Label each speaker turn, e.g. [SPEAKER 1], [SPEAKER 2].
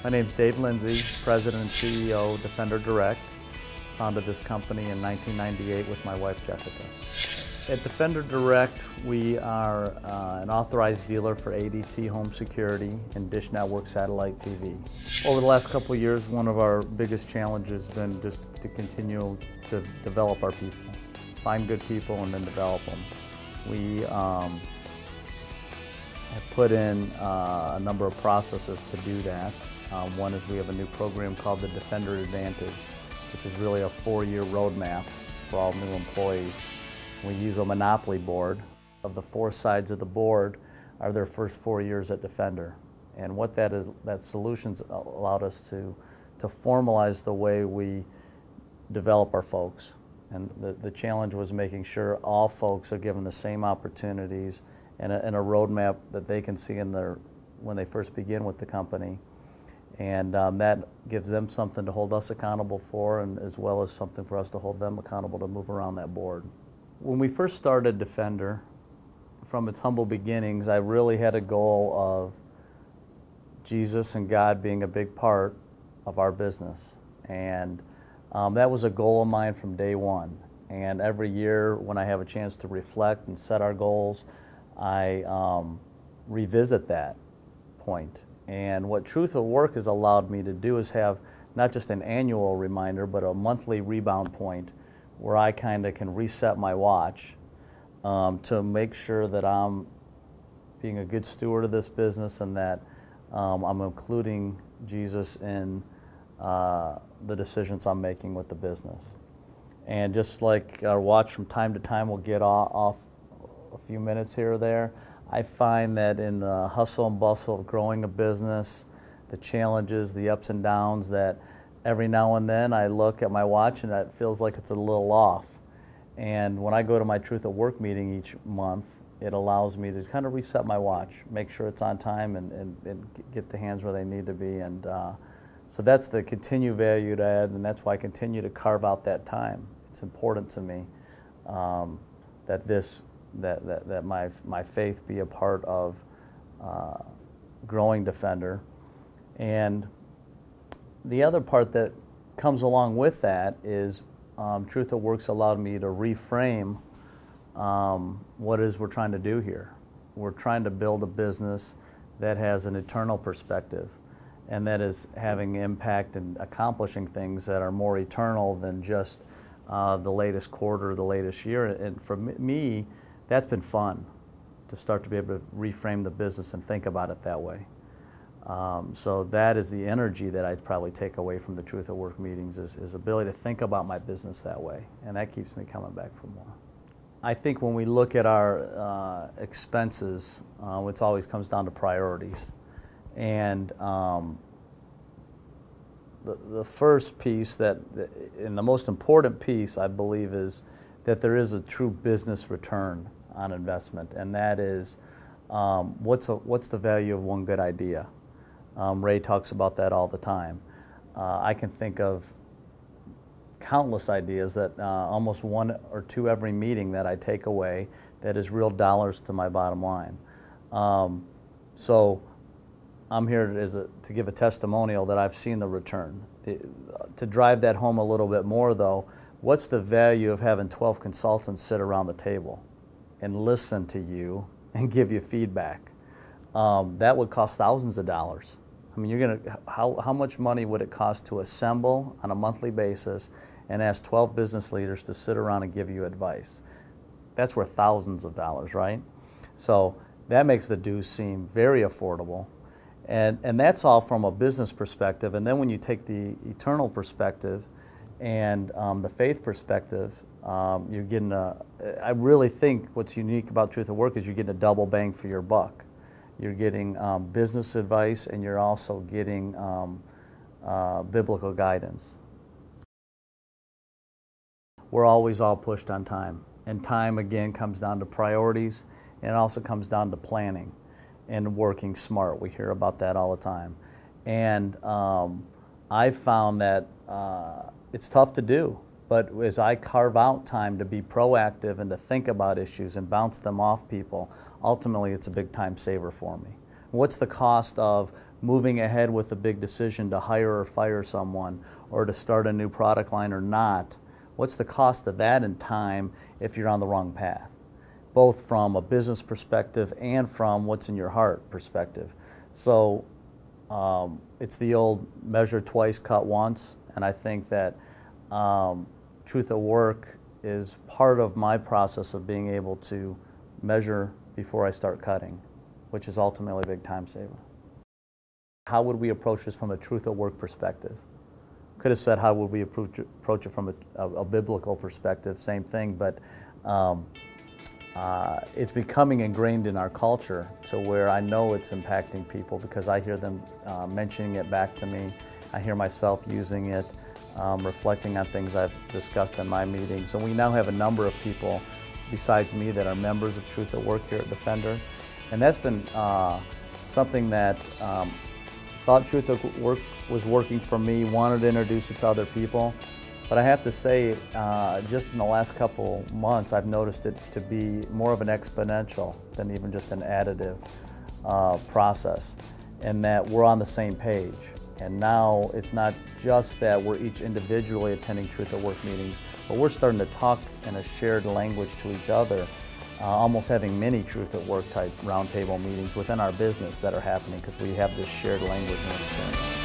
[SPEAKER 1] My name's Dave Lindsey, President and CEO of Defender Direct. Founded this company in 1998 with my wife Jessica. At Defender Direct, we are an authorized dealer for ADT home security and Dish Network satellite TV. Over the last couple of years, one of our biggest challenges has been just to continue to develop our people. Find good people and then develop them. We have put in a number of processes to do that. One is we have a new program called the Defender Advantage, which is really a 4-year roadmap for all new employees. We use a monopoly board. Of the 4 sides of the board are their first 4 years at Defender. And what that is, that solutions allowed us to formalize the way we develop our folks. And the challenge was making sure all folks are given the same opportunities and a roadmap that they can see in when they first begin with the company. And that gives them something to hold us accountable for, and as well as something for us to hold them accountable to move around that board. When we first started Defender, from its humble beginnings, I really had a goal of Jesus and God being a big part of our business. And that was a goal of mine from day one. And every year when I have a chance to reflect and set our goals, I revisit that point. And what Truth at Work has allowed me to do is have not just an annual reminder, but a monthly rebound point where I kind of can reset my watch to make sure that I'm being a good steward of this business and that I'm including Jesus in the decisions I'm making with the business. And just like our watch from time to time will get off a few minutes here or there, I find that in the hustle and bustle of growing a business, the challenges, the ups and downs, that every now and then I look at my watch and it feels like it's a little off. And when I go to my Truth at Work meeting each month, it allows me to kind of reset my watch, make sure it's on time and get the hands where they need to be. And so that's the continued value to add, and that's why I continue to carve out that time. It's important to me that my faith be a part of growing Defender. And the other part that comes along with that is Truth at Work's allowed me to reframe what it is we're trying to do here. We're trying to build a business that has an eternal perspective, and that is having impact and accomplishing things that are more eternal than just the latest quarter, the latest year. And for me, that's been fun, to start to be able to reframe the business and think about it that way. So that is the energy that I'd probably take away from the Truth at Work meetings, is ability to think about my business that way, and that keeps me coming back for more. I think when we look at our expenses, it always comes down to priorities. And the first piece and the most important piece, I believe, is that there is a true business return on investment, and that is what's the value of one good idea. Ray talks about that all the time. I can think of countless ideas that almost 1 or 2 every meeting that I take away that is real dollars to my bottom line. So I'm here to give a testimonial that I've seen the return. To drive that home a little bit more though, what's the value of having 12 consultants sit around the table and listen to you and give you feedback? That would cost thousands of dollars. I mean, how much money would it cost to assemble on a monthly basis and ask 12 business leaders to sit around and give you advice? That's worth thousands of dollars, right? So that makes the dues seem very affordable. And that's all from a business perspective. And then when you take the eternal perspective and the faith perspective, you're getting I really think what's unique about Truth at Work is you're getting a double bang for your buck. You're getting business advice, and you're also getting biblical guidance. We're always all pushed on time. And time, again, comes down to priorities, and it also comes down to planning and working smart. We hear about that all the time. And I've found that it's tough to do. But as I carve out time to be proactive and to think about issues and bounce them off people, ultimately it's a big time saver for me. What's the cost of moving ahead with a big decision to hire or fire someone or to start a new product line or not, what's the cost of that in time if you're on the wrong path? Both from a business perspective and from what's in your heart perspective. So it's the old measure twice, cut once, and I think that truth at work is part of my process of being able to measure before I start cutting, which is ultimately a big time saver. How would we approach this from a truth at work perspective? Could have said how would we approach it from a biblical perspective, same thing, but it's becoming ingrained in our culture to where I know it's impacting people because I hear them mentioning it back to me. I hear myself using it, reflecting on things I've discussed in my meetings. So we now have a number of people besides me that are members of Truth at Work here at Defender. And that's been something that thought Truth at Work was working for me, wanted to introduce it to other people. But I have to say, just in the last couple months, I've noticed it to be more of an exponential than even just an additive process, and that we're on the same page. And now it's not just that we're each individually attending Truth at Work meetings, but we're starting to talk in a shared language to each other, almost having many Truth at Work type roundtable meetings within our business that are happening because we have this shared language and experience.